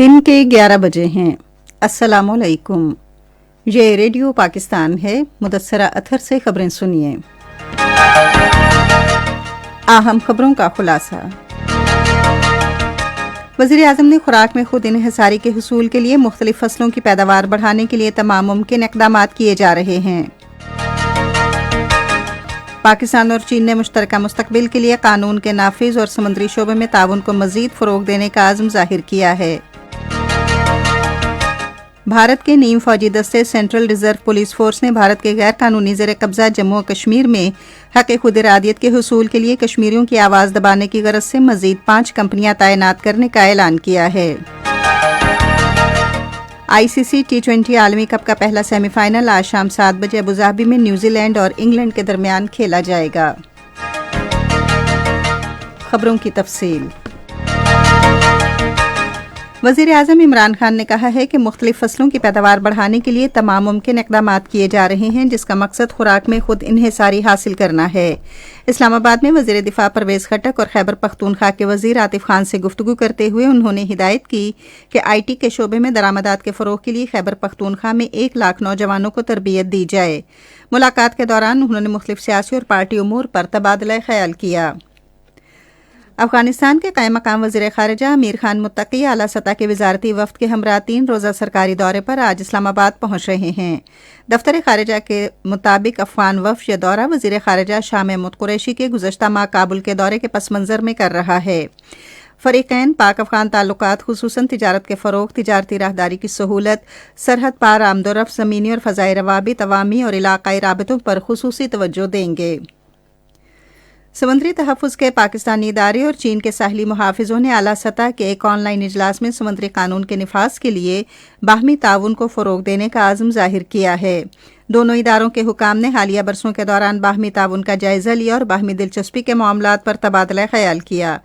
دن کے 11 بجے ہیں۔ السلام علیکم، یہ ریڈیو پاکستان ہے۔ مدثرہ اطہر سے خبریں سنیے۔ اہم خبروں کا خلاصہ۔ وزیر اعظم نے خوراک میں خود انحصاری کے حصول کے لیے مختلف فصلوں کی پیداوار بڑھانے کے لیے تمام ممکن اقدامات کیے جا رہے ہیں۔ پاکستان اور چین نے مشترکہ مستقبل کے لیے قانون کے نافذ اور سمندری شعبے میں تعاون کو مزید فروغ دینے کا عزم ظاہر کیا ہے۔ بھارت کے نیم فوجی دستے سینٹرل ریزرو پولیس فورس نے بھارت کے غیر قانونی زیر قبضہ جموں و کشمیر میں حق خود ارادیت کے حصول کے لیے کشمیریوں کی آواز دبانے کی غرض سے مزید 5 کمپنیاں تعینات کرنے کا اعلان کیا ہے۔ ICC T20 عالمی کپ کا پہلا سیمی فائنل آج شام 7 بجے ابوظہبی میں نیوزی لینڈ اور انگلینڈ کے درمیان کھیلا جائے گا۔ خبروں کی تفصیل۔ وزیر اعظم عمران خان نے کہا ہے کہ مختلف فصلوں کی پیداوار بڑھانے کے لیے تمام ممکن اقدامات کیے جا رہے ہیں، جس کا مقصد خوراک میں خود انحصاری حاصل کرنا ہے۔ اسلام آباد میں وزیر دفاع پرویز خٹک اور خیبر پختونخوا کے وزیر عاطف خان سے گفتگو کرتے ہوئے انہوں نے ہدایت کی کہ IT کے شعبے میں درآمدات کے فروغ کے لیے خیبر پختونخوا میں 1 لاکھ نوجوانوں کو تربیت دی جائے۔ ملاقات کے دوران انہوں نے مختلف سیاسی اور پارٹی امور پر تبادلہ خیال کیا۔ افغانستان کے قائم مقام وزیر خارجہ امیر خان متقی اعلیٰ سطح کے وزارتی وفد کے ہمراہ 3 روزہ سرکاری دورے پر آج اسلام آباد پہنچ رہے ہیں۔ دفتر خارجہ کے مطابق افغان وفد یہ دورہ وزیر خارجہ شاہ محمود قریشی کے گزشتہ ماہ کابل کے دورے کے پس منظر میں کر رہا ہے۔ فریقین پاک افغان تعلقات خصوصاً تجارت کے فروغ، تجارتی راہداری کی سہولت، سرحد پار آمد و رفت، زمینی اور فضائی روابط، عوامی اور علاقائی رابطوں پر خصوصی توجہ دیں گے۔ سمندری تحفظ کے پاکستانی ادارے اور چین کے ساحلی محافظوں نے اعلیٰ سطح کے ایک آن لائن اجلاس میں سمندری قانون کے نفاذ کے لیے باہمی تعاون کو فروغ دینے کا عزم ظاہر کیا ہے۔ دونوں اداروں کے حکام نے حالیہ برسوں کے دوران باہمی تعاون کا جائزہ لیا اور باہمی دلچسپی کے معاملات پر تبادلہ خیال کیا۔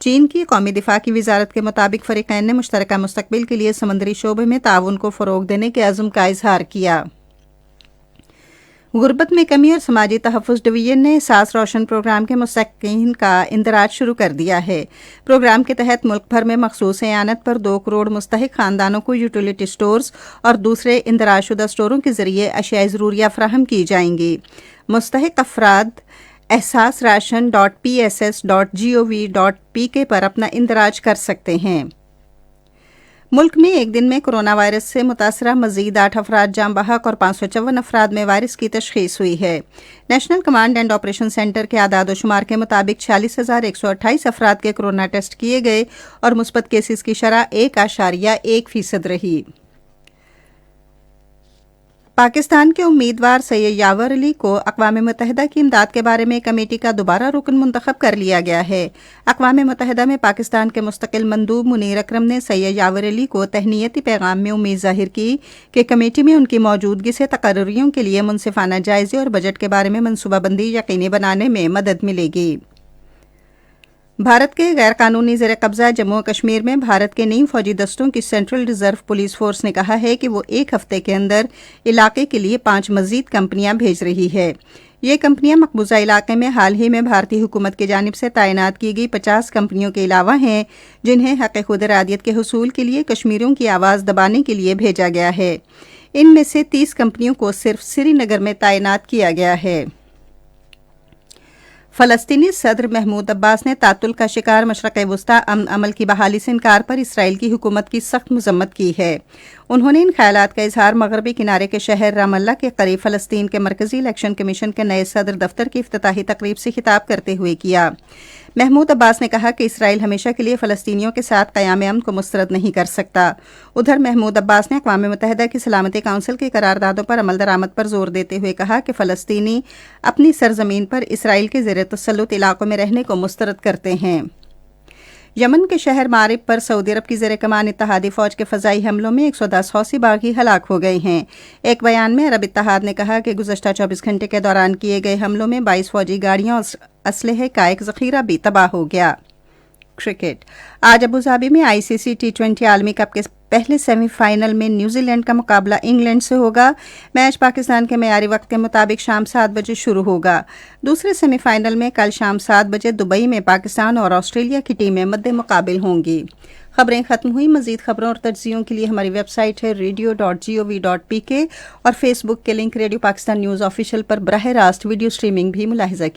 چین کی قومی دفاع کی وزارت کے مطابق فریقین نے مشترکہ مستقبل کے لیے سمندری شعبے میں تعاون کو فروغ دینے کے عزم کا اظہار کیا۔ غربت میں کمی اور سماجی تحفظ ڈویژن نے احساس روشن پروگرام کے مستحقین کا اندراج شروع کر دیا ہے۔ پروگرام کے تحت ملک بھر میں مخصوص اعانت پر 2 کروڑ مستحق خاندانوں کو یوٹیلیٹی سٹورز اور دوسرے اندراج شدہ سٹوروں کے ذریعے اشیاء ضروریہ فراہم کی جائیں گی۔ مستحق افراد ehsasration.pss.gov.pk پر اپنا اندراج کر سکتے ہیں۔ ملک میں ایک دن میں کرونا وائرس سے متاثرہ مزید 8 افراد جاں بحق اور 554 افراد میں وائرس کی تشخیص ہوئی ہے۔ National command and operation centre کے اعداد و شمار کے مطابق 46,128 افراد کے کرونا ٹیسٹ کیے گئے اور مثبت کیسز کی شرح 1.1% رہی۔ پاکستان کے امیدوار سید یاور علی کو اقوام متحدہ کی امداد کے بارے میں کمیٹی کا دوبارہ رکن منتخب کر لیا گیا ہے۔ اقوام متحدہ میں پاکستان کے مستقل مندوب منیر اکرم نے سید یاور علی کو تہنیتی پیغام میں امید ظاہر کی کہ کمیٹی میں ان کی موجودگی سے تقرریوں کے لیے منصفانہ جائزے اور بجٹ کے بارے میں منصوبہ بندی یقینی بنانے میں مدد ملے گی۔ بھارت کے غیر قانونی زیر قبضہ جموں و کشمیر میں بھارت کے نیم فوجی دستوں کی سینٹرل ریزرو پولیس فورس نے کہا ہے کہ وہ 1 ہفتے کے اندر علاقے کے لیے 5 مزید کمپنیاں بھیج رہی ہے۔ یہ کمپنیاں مقبوضہ علاقے میں حال ہی میں بھارتی حکومت کی جانب سے تعینات کی گئی 50 کمپنیوں کے علاوہ ہیں، جنہیں حق خود ارادیت کے حصول کے لیے کشمیریوں کی آواز دبانے کے لیے بھیجا گیا ہے۔ ان میں سے 30 کمپنیوں کو صرف سری نگر میں تعینات کیا گیا ہے۔ فلسطینی صدر محمود عباس نے تعطل کا شکار مشرق وسطی امن عمل کی بحالی سے انکار پر اسرائیل کی حکومت کی سخت مذمت کی ہے۔ انہوں نے ان خیالات کا اظہار مغربی کنارے کے شہر رام اللہ کے قریب فلسطین کے مرکزی الیکشن کمیشن کے نئے صدر دفتر کی افتتاحی تقریب سے خطاب کرتے ہوئے کیا۔ محمود عباس نے کہا کہ اسرائیل ہمیشہ کے لیے فلسطینیوں کے ساتھ قیام امن کو مسترد نہیں کر سکتا۔ ادھر محمود عباس نے اقوام متحدہ کی سلامتی کونسل کی قراردادوں پر عمل درآمد پر زور دیتے ہوئے کہا کہ فلسطینی اپنی سرزمین پر اسرائیل کے زیر تسلط علاقوں میں رہنے کو مسترد کرتے ہیں۔ یمن کے شہر مارب پر سعودی عرب کی زیر کمان اتحادی فوج کے فضائی حملوں میں 110 حوثی باغی ہلاک ہو گئے ہیں۔ ایک بیان میں عرب اتحاد نے کہا کہ گزشتہ 24 گھنٹے کے دوران کیے گئے حملوں میں 22 فوجی گاڑیاں اور اسلحے کا ایک ذخیرہ بھی تباہ ہو گیا۔ کرکٹ۔ آج ابوظہبی میں ICC T20 عالمی کپ کے پہلے سیمی فائنل میں نیوزی لینڈ کا مقابلہ انگلینڈ سے ہوگا۔ میچ پاکستان کے معیاری وقت کے مطابق شام 7 بجے شروع ہوگا۔ دوسرے سیمی فائنل میں کل شام 7 بجے دبئی میں پاکستان اور آسٹریلیا کی ٹیمیں مد مقابل ہوں گی۔ خبریں ختم ہوئی. مزید خبروں اور تجزیوں کے لیے ہماری ویب سائٹ ہے radio.gov.pk اور فیس بک کے link Radio Pakistan News Official پر براہ راست ویڈیو سٹریمنگ بھی ملاحظہ کی.